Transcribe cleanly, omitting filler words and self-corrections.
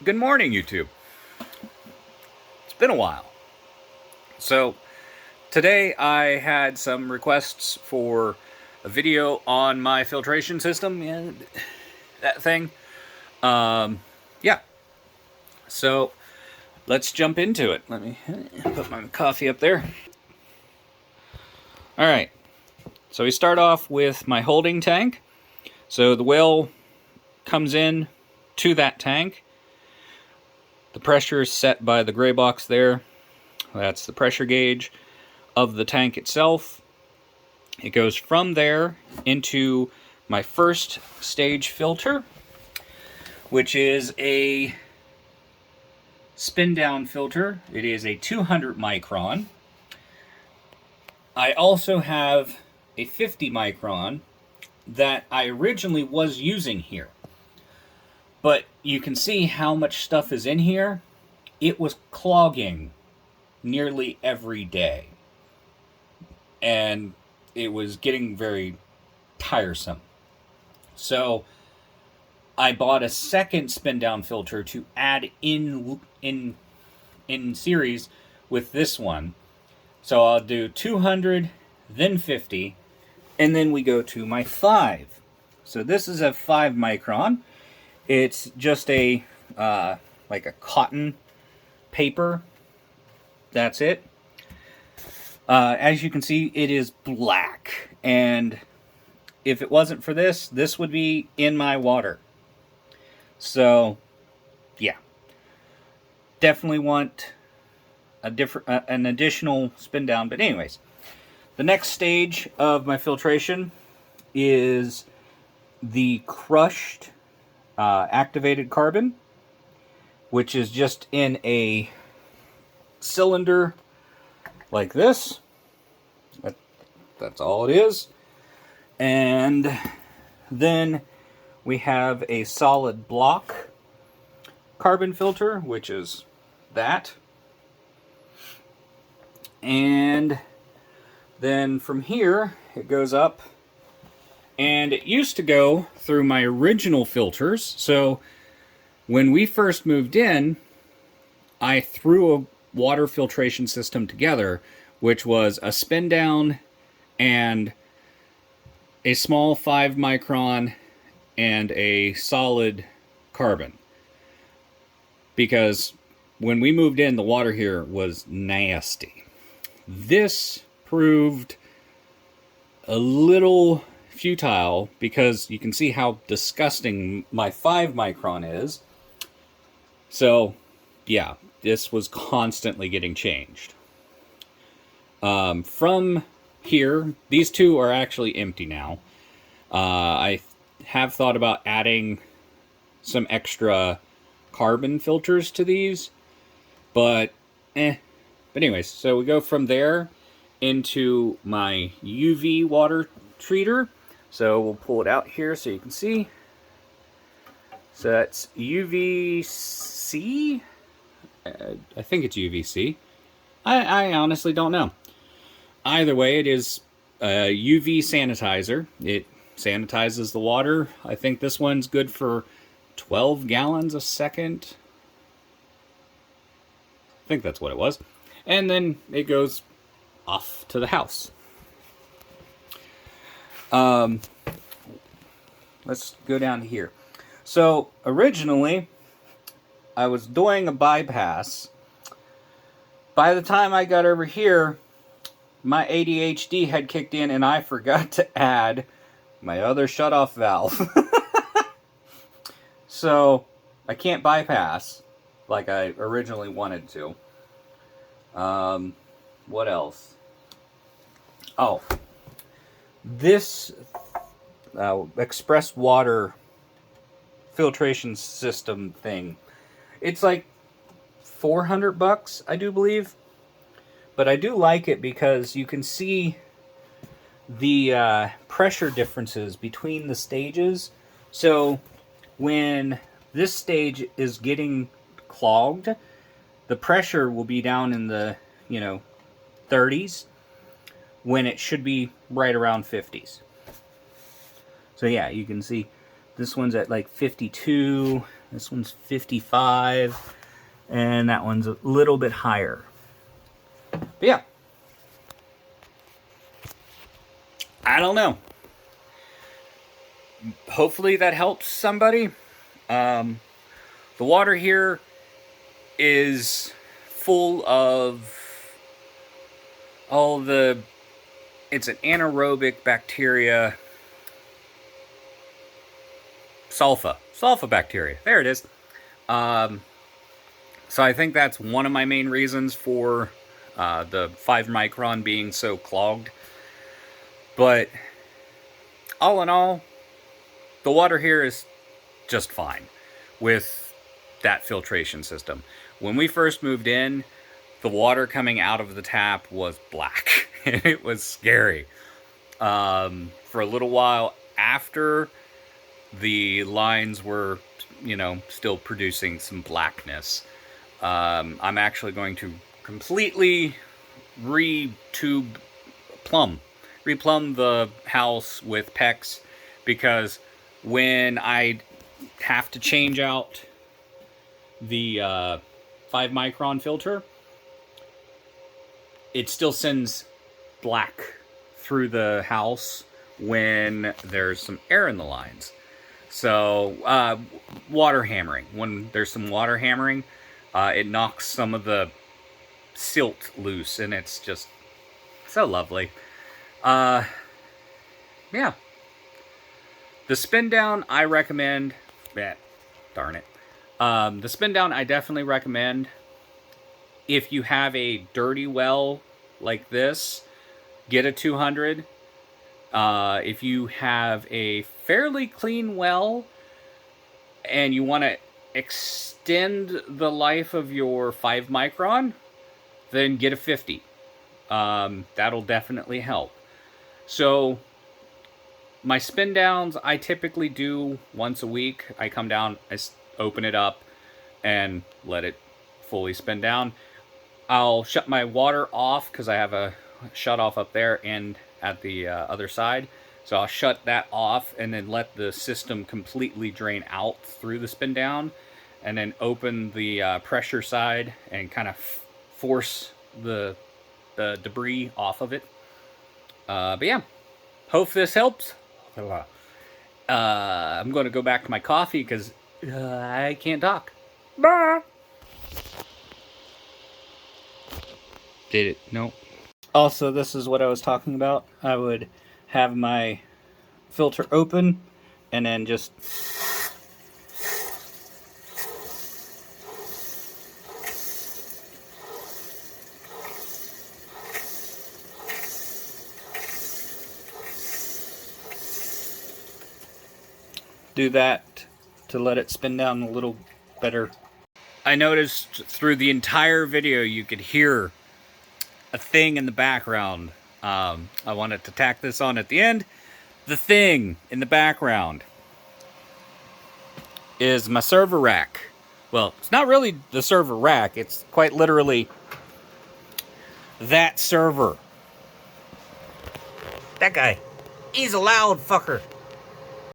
Good morning, YouTube. It's been a while. So, today I had some requests for a video on my filtration system and that thing. Yeah. So, let's jump into it. Let me put my coffee up there. All right. So, we start off with my holding tank. So, the well comes in to that tank. The pressure is set by the gray box there. That's the pressure gauge of the tank itself. It goes from there into my first stage filter, which is a spin down filter. It is a 200 micron. I also have a 50 micron that I originally was using here. But you can see how much stuff is in here. It was clogging nearly every day. And it was getting very tiresome. So I bought a second spin down filter to add in series with this one. So I'll do 200, then 50, and then we go to my 5. So this is a 5 micron. It's just a like a cotton paper. That's it. As you can see, it is black, and if it wasn't for this, this would be in my water. So, yeah, definitely want an additional spin down. But anyways, the next stage of my filtration is the crushed activated carbon, which is just in a cylinder like this. That's all it is. And then we have a solid block carbon filter, which is that. And then from here, it goes up. And it used to go through my original filters. So when we first moved in, I threw a water filtration system together, which was a spin down and a small 5 micron and a solid carbon. Because when we moved in, the water here was nasty. This proved a little futile because you can see how disgusting my 5 micron is. So, yeah, this was constantly getting changed. From here, these two are actually empty now. I have thought about adding some extra carbon filters to these, but But anyways, so we go from there into my UV water treater. So we'll pull it out here so you can see. So that's UVC. I think it's UVC. I honestly don't know. Either way, it is a UV sanitizer. It sanitizes the water. I think this one's good for 12 gallons a second. I think that's what it was. And then it goes off to the house. Let's go down here. So originally, I was doing a bypass. By the time I got over here, my ADHD had kicked in and I forgot to add my other shutoff valve. So I can't bypass like I originally wanted to. What else? Oh, this express water filtration system thing. It's like $400, I do believe. But I do like it because you can see the pressure differences between the stages. So when this stage is getting clogged, the pressure will be down in the, 30s when it should be right around 50s. So yeah, you can see This one's at like 52, this one's 55, and that one's a little bit higher. But yeah, I don't know. Hopefully that helps somebody. The water here is full of all the, it's an anaerobic bacteria, sulfa bacteria. There it is. So I think that's one of my main reasons for the 5 micron being so clogged. But all in all, the water here is just fine with that filtration system. When we first moved in, the water coming out of the tap was black. It was scary. For a little while after, the lines were, you know, still producing some blackness. I'm actually going to completely replumb the house with PEX, because when I have to change out the 5 micron filter, it still sends black through the house when there's some air in the lines. So water hammering, when there's some water hammering, it knocks some of the silt loose, and it's just so lovely. Yeah. The spin down I recommend. Darn it. The spin down I definitely recommend. If you have a dirty well like this, get a 200. If you have a fairly clean well and you want to extend the life of your 5 micron, then get a 50. That'll definitely help. So my spin downs I typically do once a week. I come down, I open it up, and let it fully spin down. I'll shut my water off because I have a shut off up there and at the other side. So I'll shut that off and then let the system completely drain out through the spin down, and then open the pressure side and kind of force the debris off of it. But yeah, hope this helps. I'm going to go back to my coffee because I can't talk. Bye. Did it? Nope. Also, this is what I was talking about. I would have my filter open and then just do that to let it spin down a little better. I noticed through the entire video you could hear a thing in the background. I wanted to tack this on at the end. The thing in the background is my server rack. Well, it's not really the server rack. It's quite literally that server. That guy. He's a loud fucker.